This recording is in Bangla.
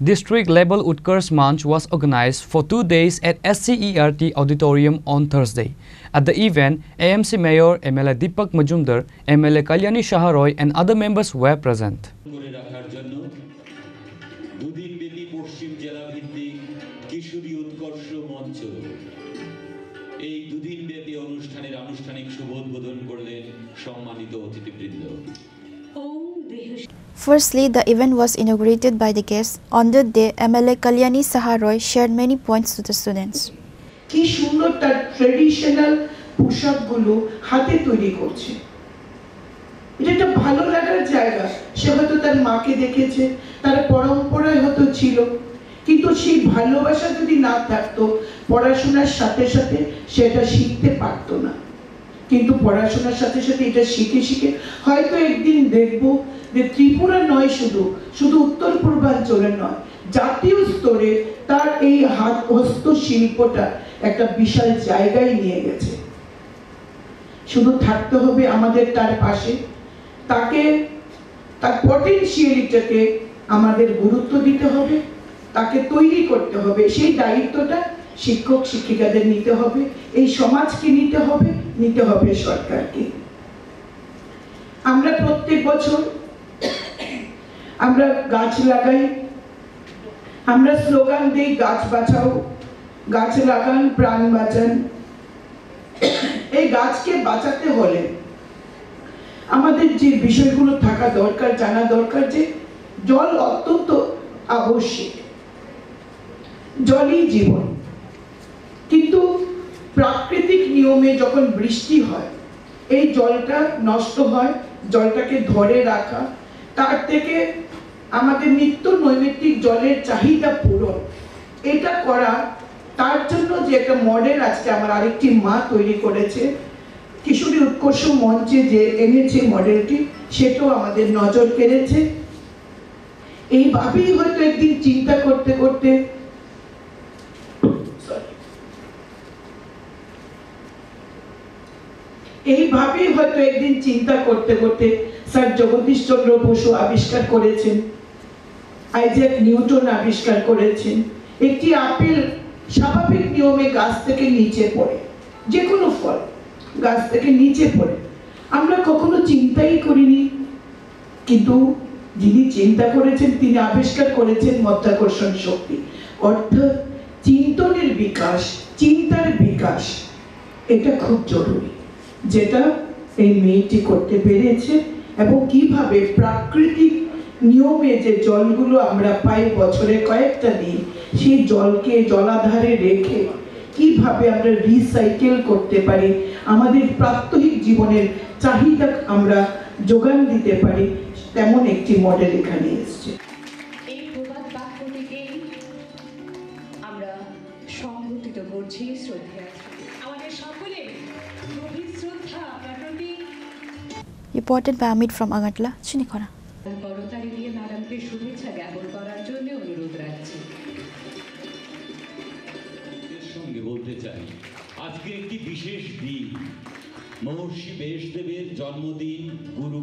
District-level Utkarsh Manch was organized for 2 days at SCERT Auditorium on Thursday. At the event, AMC Mayor MLA Deepak Majumdar, MLA Kalyani Shaharoy and other members were present. Firstly, the event was inaugurated by the guests. On the day, MLA Kalyani Shaharoy shared many points to the students. কি সুন্দর তার ট্র্যাডিশনাল পোশাকগুলো হাতে তৈরি করছে, এটা একটা ভালো লাগার জায়গা। সে হয়তো তার মাকে দেখেছে, তার পরম্পরায় হয়তো ছিল, কিন্তু সেই ভালোবাসা যদি না থাকতো পড়াশোনার সাথে সাথে সেটা শিখতে পারতো না। কিন্তু পড়াশোনার সাথে সাথে এটা শিখে শিখে হয়তো একদিন দেখবো যে ত্রিপুরা নয়, শুধু উত্তর পূর্বাঞ্চলের নয়, জাতীয় স্তরে তার এই হস্তশিল্পটা একটা বিশাল জায়গায় নিয়ে গেছে। শুধু থাকতে হবে আমাদের তার পাশে, তাকে তার পটেনশিয়ালিটাকে আমাদের গুরুত্ব দিতে হবে, তাকে তৈরি করতে হবে। সেই দায়িত্বটা শিক্ষক শিক্ষিকাদের নিতে হবে, এই সমাজকে নিতে হবে সরকারকে। আমরা প্রত্যেক বছর আমরা গাছ লাগাই, আমরা স্লোগান দিই গাছ বাঁচাও, গাছ লাগান প্রাণ বাঁচান। এই গাছকে বাঁচাতে হলে আমাদের যে বিষয়গুলো থাকা দরকার, জানা দরকার যে জল অত্যন্ত আবশ্যক, জলই জীবন। কিন্তু প্রাকৃতিক নিয়মে যখন বৃষ্টি হয় এই জলটা নষ্ট হয়, জলটাকে ধরে রাখা, তার থেকে আমাদের নিত্য নৈমিত্তিক জলের চাহিদা পূরণ, এটা করা, তার জন্য যে একটা মডেল আজকে আমার আরেকটি মা তৈরি করেছে, কিশোরী উৎকর্ষ মঞ্চে যে এনেছে মডেলটি, সেটাও আমাদের নজর কেড়েছে। এইভাবেই হয়তো একদিন চিন্তা করতে করতে স্যার জগদীশ চন্দ্র বসু আবিষ্কার করেছেন, আইজ্যাক নিউটন আবিষ্কার করেছেন, একটি আপেল স্বাভাবিক নিয়মে গাছ থেকে নিচে পড়ে, যে কোনো ফল গাছ থেকে নিচে পড়ে, আমরা কখনো চিন্তাই করিনি। কিন্তু যিনি চিন্তা করেছেন তিনি আবিষ্কার করেছেন মাধ্যাকর্ষণ শক্তি, অর্থাৎ চিন্তনের বিকাশ, চিন্তার বিকাশ, এটা খুব জরুরি, যেটা এই মেয়েটি করতে পেরেছে। এবং কিভাবে প্রাকৃতিক নিয়মে যে জলগুলো আমরা পাই বছরে কয়েকটা দিন, সেই জলকে জলাধারে রেখে কিভাবে আমরা রিসাইকেল করতে পারি, আমাদের প্রাত্যহিক জীবনের চাহিদা আমরা যোগান দিতে পারি, তেমন একটি মডেল এখানে এসেছে। এই প্রবাদ বাক্যটিকে আমরা সংগঠিত করছি, শ্রদ্ধা আমাদের সকলে গভীর শ্রদ্ধা আপনার প্রতি। Reported by Amit from Agatla, Chinikora. করতালি দিয়ে ম্যাডামকে শুভেচ্ছা জ্ঞাপন করার জন্য অনুরোধ রাখছি। সঙ্গে বলতে চাই আজকে একটি বিশেষ দিন, মহর্ষি ব্যাসদেবের জন্মদিন, গুরু